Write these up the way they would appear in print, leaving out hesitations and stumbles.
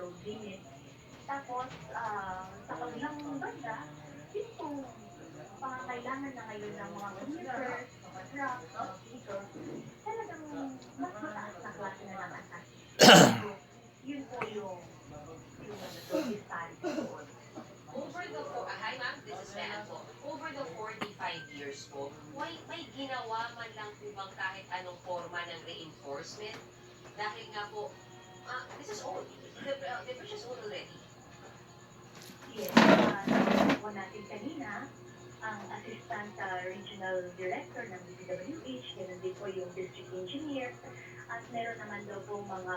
load limit. Tapos, sa kabilang banda, yung pong pangangailangan na ngayon ng mga commuters, mga trucks, mga vehicles, talagang mas mataas na klase na ng attack. So, yun po yung disparity doon. Over the hi ma'am, this is Leanne po. Over the 45 years po, may ginawa man lang po bang kahit anong forma ng reinforcement? Dahil nga po, this is old. The bridge is old already. Yes, nabanggit po natin kanina, ang Assistant Regional Director ng DPWH, ganun din po yung District Engineer, at meron naman daw po mga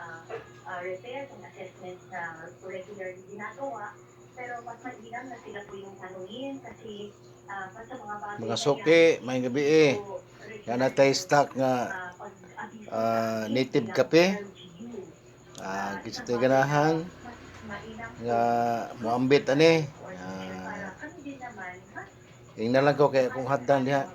repairs and assessments na regularly ginagawa. Pero mas mainam na sila po yung tanungin kasi pa sa mga bagay Mga suki, may gabi eh. Yan na tayo stock nga native kape. Kita tayo ganahan nga muambit ani. Yung nalang ko kaya kung hatdan diha.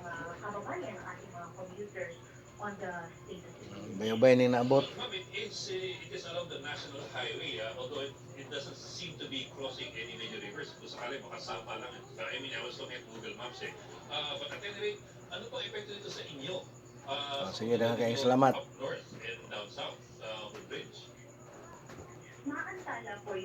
Bayabay ni naabot. Ma'am, it is along the national highway, although it doesn't seem to be crossing any major rivers. Kung sakali makasapa lang. I mean, I was looking at Google Maps eh. But at any rate, ano po epekto dito sa inyo? Sige, kayong salamat. Up north and down south with bridge. Maantala po